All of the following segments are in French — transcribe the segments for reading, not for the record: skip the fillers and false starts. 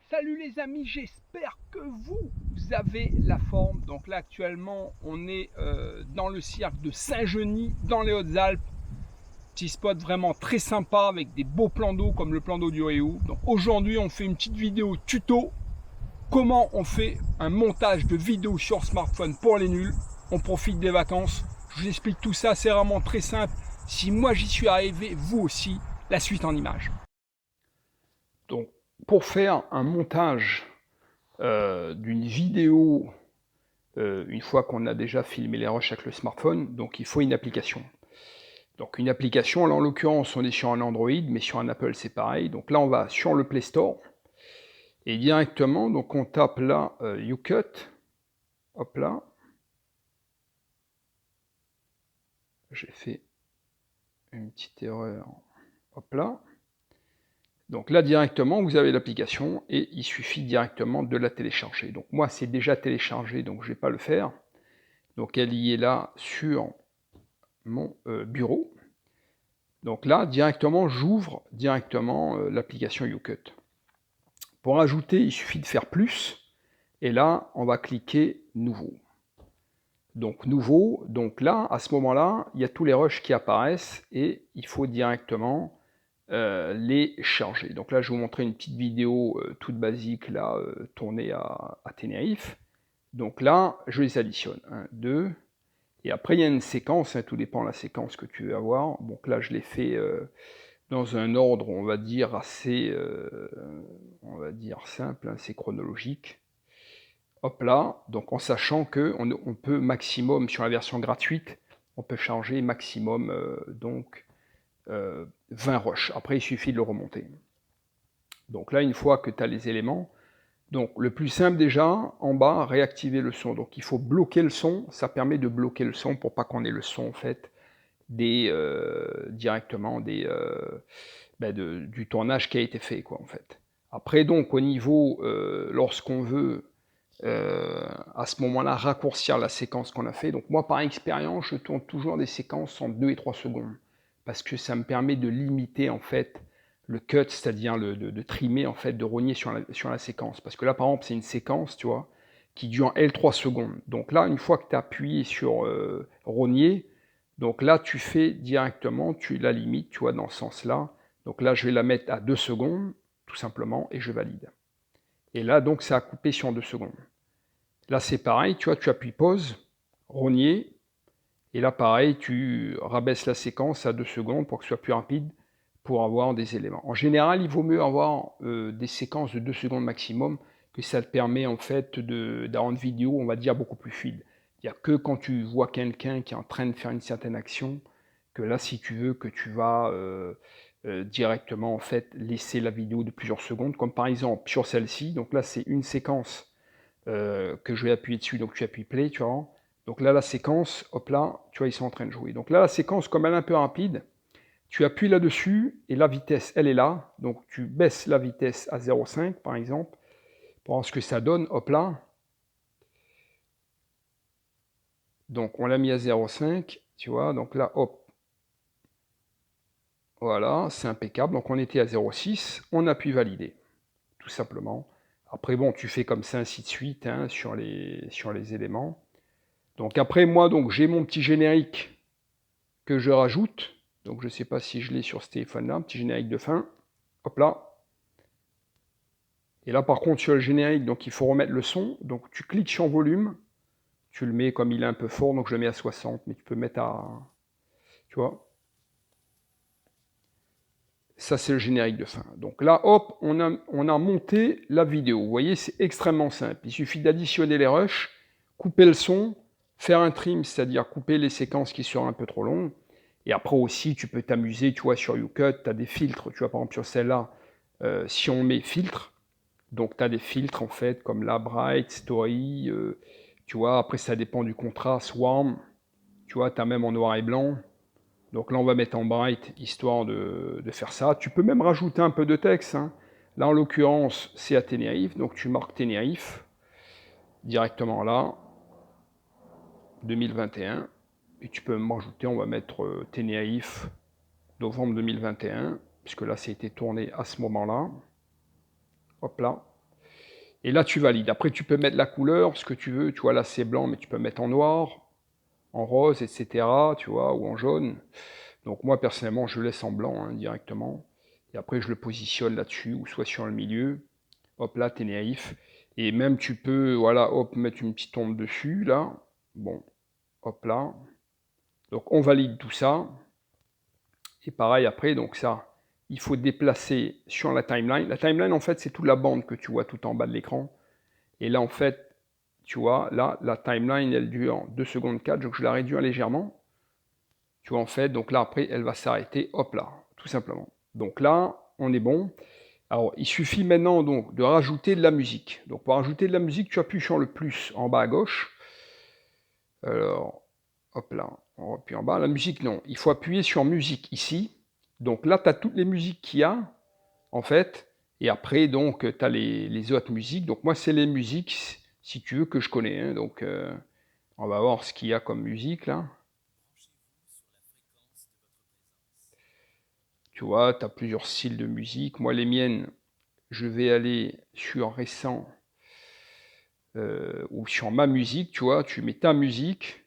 Salut les amis, j'espère que vous avez la forme. Donc là actuellement on est dans le cirque de Saint-Genis dans les Hautes-Alpes. Petit spot vraiment très sympa avec des beaux plans d'eau comme le plan d'eau du Réou. Donc aujourd'hui on fait une petite vidéo tuto. Comment on fait un montage de vidéo sur smartphone pour les nuls. On profite des vacances. Je vous explique tout ça, c'est vraiment très simple. Si moi j'y suis arrivé, vous aussi, la suite en images. Donc pour faire un montage d'une vidéo une fois qu'on a déjà filmé les rushs avec le smartphone, donc il faut une application. Donc une application, là en l'occurrence on est sur un Android, mais sur un Apple c'est pareil. Donc là on va sur le Play Store, et directement donc on tape là YouCut, hop là, j'ai fait une petite erreur, hop là. Donc là directement vous avez l'application et il suffit directement de la télécharger. Donc moi c'est déjà téléchargé donc je ne vais pas le faire. Donc elle y est là sur mon bureau. Donc là, directement, j'ouvre directement l'application YouCut. Pour ajouter, il suffit de faire plus, et là, on va cliquer Nouveau. Donc Nouveau, donc là, à ce moment-là, il y a tous les rushs qui apparaissent, et il faut directement les charger. Donc là, je vais vous montrer une petite vidéo toute basique, là, tournée à Tenerife. Donc là, je les additionne. 1, 2, et après, il y a une séquence, hein, tout dépend de la séquence que tu veux avoir. Donc là, je l'ai fait dans un ordre, on va dire, assez simple, assez chronologique. Hop là, donc en sachant qu'on peut maximum, sur la version gratuite, on peut charger maximum 20 rushs. Après, il suffit de le remonter. Donc là, une fois que tu as les éléments, donc le plus simple déjà, en bas, réactiver le son. Donc il faut bloquer le son, ça permet de bloquer le son pour pas qu'on ait le son en fait directement du tournage qui a été fait quoi en fait. Après donc au niveau, lorsqu'on veut à ce moment-là raccourcir la séquence qu'on a fait, donc moi par expérience je tourne toujours des séquences en 2 et 3 secondes parce que ça me permet de limiter en fait le cut, c'est-à-dire de trimer en fait, de rogner sur la séquence. Parce que là par exemple c'est une séquence, tu vois, qui dure elle 3 secondes. Donc là une fois que tu as appuyé sur rogner, donc là tu fais directement, tu la limites, tu vois, dans ce sens-là. Donc là je vais la mettre à 2 secondes, tout simplement, et je valide. Et là donc ça a coupé sur 2 secondes. Là c'est pareil, tu vois, tu appuies pause, rogner, et là pareil, tu rabaisses la séquence à 2 secondes pour que ce soit plus rapide, pour avoir des éléments. En général, il vaut mieux avoir des séquences de 2 secondes maximum, que ça te permet en fait d'avoir une vidéo, on va dire, beaucoup plus fluide. Il n'y a que quand tu vois quelqu'un qui est en train de faire une certaine action, que là, si tu veux, que tu vas directement en fait laisser la vidéo de plusieurs secondes, comme par exemple sur celle-ci. Donc là, c'est une séquence que je vais appuyer dessus, donc tu appuies play, tu vois. Donc là, la séquence, hop là, tu vois, ils sont en train de jouer. Donc là, la séquence, comme elle est un peu rapide, tu appuies là-dessus, et la vitesse, elle est là. Donc tu baisses la vitesse à 0,5, par exemple, pour voir ce que ça donne, hop là. Donc on l'a mis à 0,5, tu vois, donc là, hop. Voilà, c'est impeccable. Donc on était à 0,6, on appuie valider, tout simplement. Après, bon, tu fais comme ça, ainsi de suite, hein, sur les éléments. Donc après, moi, donc j'ai mon petit générique que je rajoute. Donc je ne sais pas si je l'ai sur ce téléphone-là, un petit générique de fin. Hop là. Et là, par contre, sur le générique, donc il faut remettre le son. Donc tu cliques sur volume. Tu le mets comme il est un peu fort, donc je le mets à 60, mais tu peux mettre à... Tu vois. Ça, c'est le générique de fin. Donc là, hop, on a monté la vidéo. Vous voyez, c'est extrêmement simple. Il suffit d'additionner les rushs, couper le son, faire un trim, c'est-à-dire couper les séquences qui sont un peu trop longues. Et après aussi, tu peux t'amuser, tu vois, sur YouCut, tu as des filtres. Tu vois, par exemple, sur celle-là, si on met filtre, donc tu as des filtres, en fait, comme la Bright, Story, tu vois, après, ça dépend du contraste, Warm, tu vois, tu as même en noir et blanc. Donc là, on va mettre en bright, histoire de faire ça. Tu peux même rajouter un peu de texte, hein. Là, en l'occurrence, c'est à Tenerife, donc tu marques Tenerife, directement là, 2021. Et tu peux même rajouter, on va mettre Tenerife, novembre 2021, puisque là, ça a été tourné à ce moment-là. Hop là. Et là, tu valides. Après, tu peux mettre la couleur, ce que tu veux. Tu vois, là, c'est blanc, mais tu peux mettre en noir, en rose, etc. Tu vois, ou en jaune. Donc moi, personnellement, je laisse en blanc hein, directement. Et après, je le positionne là-dessus, ou soit sur le milieu. Hop là, t'es naïf. Et même, tu peux, voilà, hop, mettre une petite ombre dessus, là. Bon, hop là. Donc, on valide tout ça. Et pareil, après, donc ça, il faut déplacer sur la timeline. La timeline, en fait, c'est toute la bande que tu vois tout en bas de l'écran. Et là, en fait, tu vois, là, la timeline, elle dure 2 secondes 4, donc je la réduis légèrement. Tu vois, en fait, donc là, après, elle va s'arrêter, hop là, tout simplement. Donc là, on est bon. Alors, il suffit maintenant, donc, de rajouter de la musique. Donc, pour rajouter de la musique, tu appuies sur le plus en bas à gauche. Alors, hop là, on appuie en bas. La musique, non. Il faut appuyer sur musique, ici. Donc là, tu as toutes les musiques qu'il y a, en fait. Et après, donc, tu as les autres musiques. Donc, moi, c'est les musiques, si tu veux, que je connais. Hein. Donc, on va voir ce qu'il y a comme musique, là. Tu vois, tu as plusieurs styles de musique. Moi, les miennes, je vais aller sur récent ou sur ma musique, tu vois. Tu mets ta musique.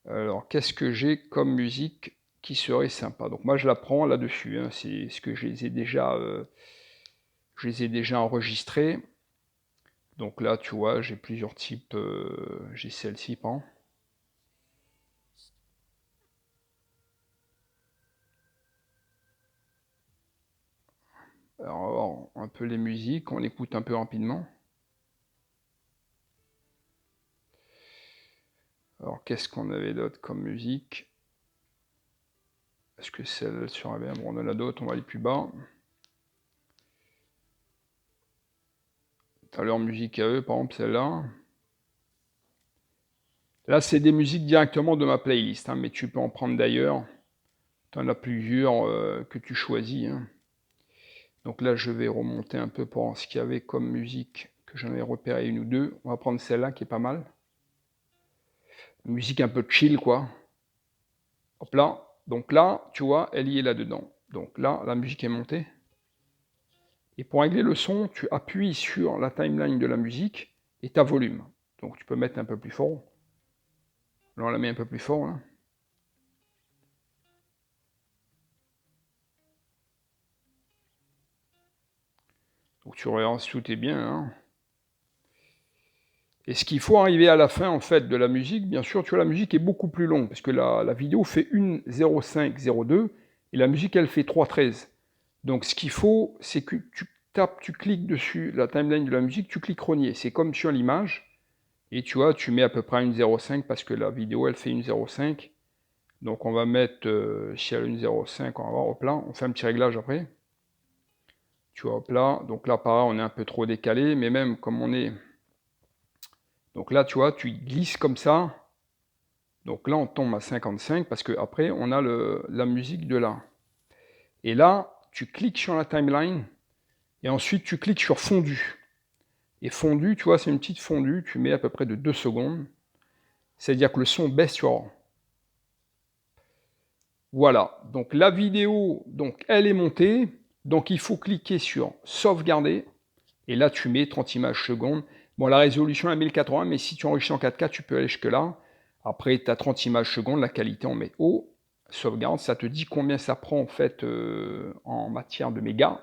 Alors, qu'est-ce que j'ai comme musique qui serait sympa? Donc, moi, je la prends là-dessus. Hein. C'est ce que je les ai déjà enregistrés. Donc là, tu vois, j'ai plusieurs types. J'ai celle-ci, par exemple. Alors, on va voir un peu les musiques, on écoute un peu rapidement. Alors, qu'est-ce qu'on avait d'autre comme musique? Est-ce que celle sera bien? Bon, on en a d'autres, on va aller plus bas. T'as leur musique à eux, par exemple, celle-là. Là, c'est des musiques directement de ma playlist, hein, mais tu peux en prendre d'ailleurs. Tu en as plusieurs que tu choisis. Hein. Donc là, je vais remonter un peu pour voir ce qu'il y avait comme musique, que j'en ai repéré une ou deux. On va prendre celle-là qui est pas mal. Musique un peu chill, quoi. Hop là. Donc là, tu vois, elle y est là-dedans. Donc là, la musique est montée. Et pour régler le son, tu appuies sur la timeline de la musique et ta volume. Donc tu peux mettre un peu plus fort. Là, on la met un peu plus fort, là. Donc tu regardes si tout est bien, hein. Et ce qu'il faut arriver à la fin, en fait, de la musique, bien sûr, tu vois, la musique est beaucoup plus longue, parce que la vidéo fait 1,05,02, et la musique, elle fait 3,13. Donc ce qu'il faut, c'est que tu tapes, tu cliques dessus, la timeline de la musique, tu cliques rogner. C'est comme sur l'image, et tu vois, tu mets à peu près 1,05, parce que la vidéo, elle fait 1,05. Donc on va mettre, si elle a 1,05, on va voir, hop là, on fait un petit réglage après. Tu vois, hop là, donc là, pareil, on est un peu trop décalé, mais même comme on est... Donc là, tu vois, tu glisses comme ça. Donc là, on tombe à 55 parce qu'après, on a la musique de là. Et là, tu cliques sur la timeline et ensuite tu cliques sur fondu. Et fondu, tu vois, c'est une petite fondue, tu mets à peu près de 2 secondes. C'est-à-dire que le son baisse sur... Voilà, donc la vidéo, donc elle est montée. Donc il faut cliquer sur sauvegarder. Et là, tu mets 30 images secondes. Bon, la résolution est 1080, mais si tu enregistres en 4K, tu peux aller jusque là. Après, tu as 30 images secondes, la qualité, on met haut. Sauvegarde, ça te dit combien ça prend en fait en matière de mégas.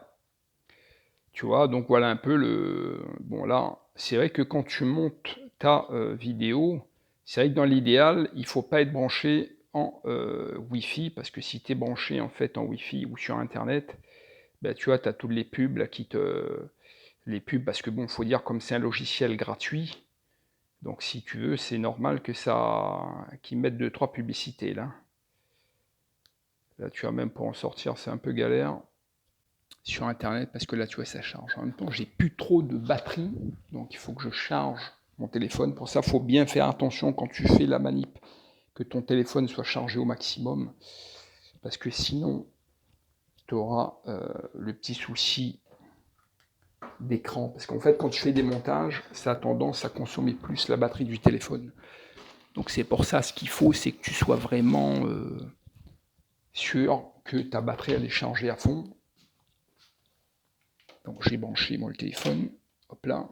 Tu vois, donc voilà un peu le... Bon là, c'est vrai que quand tu montes ta vidéo, c'est vrai que dans l'idéal, il ne faut pas être branché en Wi-Fi, parce que si tu es branché en fait en Wi-Fi ou sur Internet, ben, tu vois, tu as toutes les pubs là, qui te... Les pubs, parce que bon, faut dire, comme c'est un logiciel gratuit, donc si tu veux, c'est normal que ça... qu'ils mettent 2-3 publicités là. Là, tu vois, même pour en sortir, c'est un peu galère sur Internet, parce que là, tu vois, ça charge. En même temps, j'ai plus trop de batterie, donc il faut que je charge mon téléphone. Pour ça, il faut bien faire attention quand tu fais la manip, que ton téléphone soit chargé au maximum, parce que sinon, tu auras le petit souci d'écran. Parce qu'en fait, quand tu fais des montages, ça a tendance à consommer plus la batterie du téléphone. Donc c'est pour ça, ce qu'il faut, c'est que tu sois vraiment sûr que ta batterie, elle est chargée à fond. Donc j'ai branché moi le téléphone, Hop là.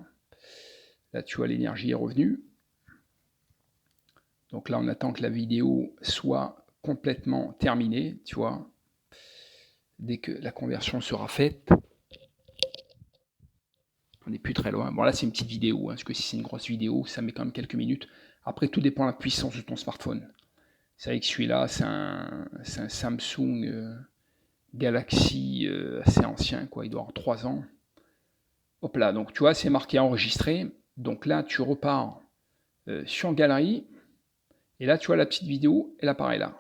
Là, tu vois, l'énergie est revenue. Donc là, on attend que la vidéo soit complètement terminée, tu vois. Dès que la conversion sera faite, on n'est plus très loin. Bon, là, c'est une petite vidéo, hein, parce que si c'est une grosse vidéo, ça met quand même quelques minutes. Après, tout dépend de la puissance de ton smartphone. C'est vrai que celui-là, c'est un Samsung Galaxy assez ancien, quoi. Il doit avoir 3 ans. Hop là, donc tu vois, c'est marqué enregistré. Donc là, tu repars sur Galerie. Et là, tu vois, la petite vidéo, elle apparaît là.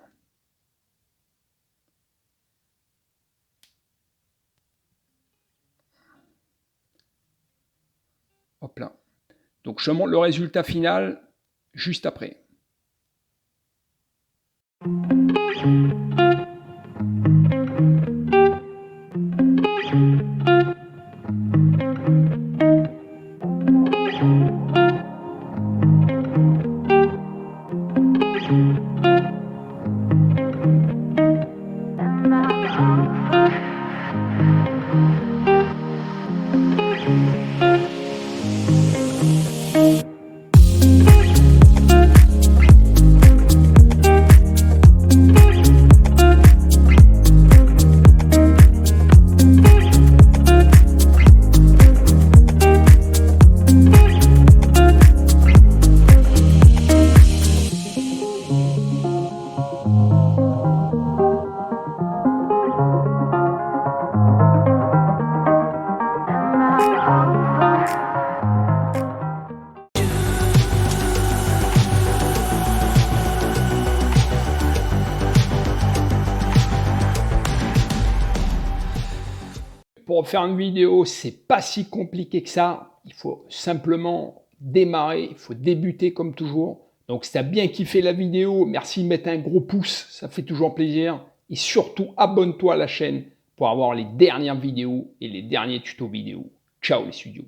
Hop là. Donc, je te montre le résultat final juste après. Pour faire une vidéo, c'est pas si compliqué que ça. Il faut simplement démarrer, il faut débuter comme toujours. Donc si tu as bien kiffé la vidéo, merci de mettre un gros pouce, ça fait toujours plaisir. Et surtout, abonne-toi à la chaîne pour avoir les dernières vidéos et les derniers tutos vidéo. Ciao les studios.